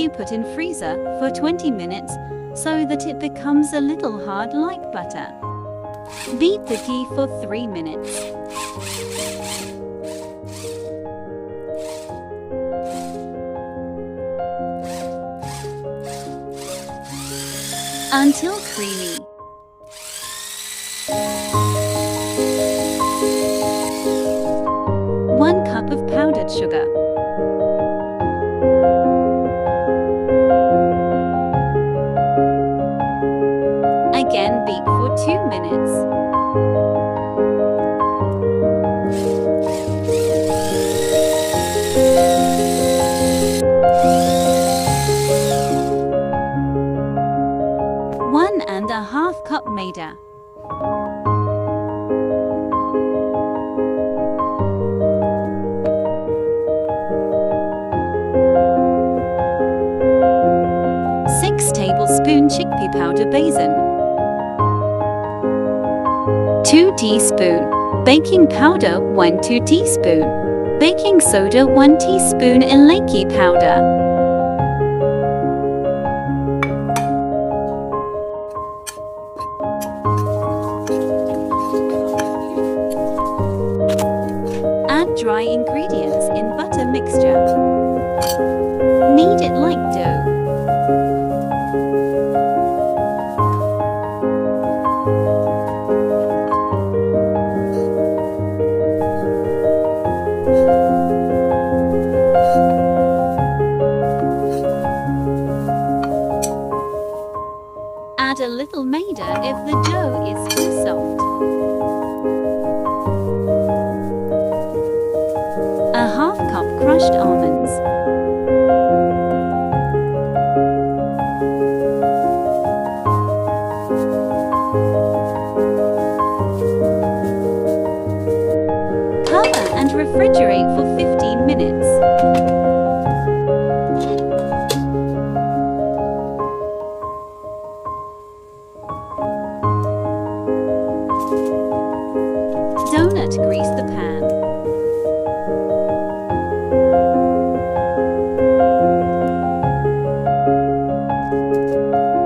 you put in freezer for 20 minutes so that it becomes a little hard like butter. Beat the ghee for 3 minutes. Until creamy. One cup of powdered sugar. Again beat for 2 minutes. One and a half cup Maida. Tablespoon chickpea powder baisan. 2 teaspoon baking powder 1/2 teaspoon. Baking soda 1 teaspoon. Elaichi powder. Add dry ingredients in butter mixture. Knead it like dough. Add a little Maida if the dough is too soft. A half cup crushed almonds. Cover and refrigerate for 15 minutes. Donut grease the pan.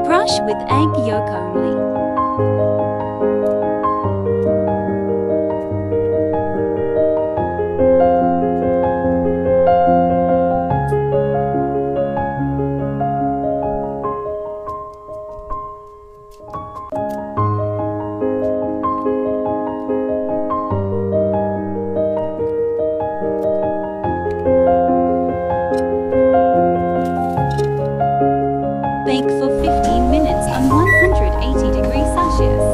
Brush with egg yolk only. Bake for 15 minutes on 180 degrees Celsius.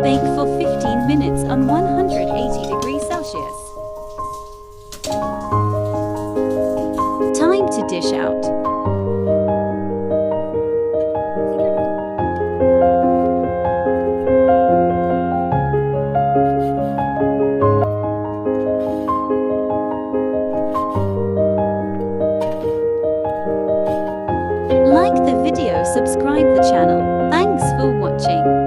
Bake for 15 minutes on 180 degrees Celsius. Time to dish out. Like the video, subscribe the channel. Thanks for watching.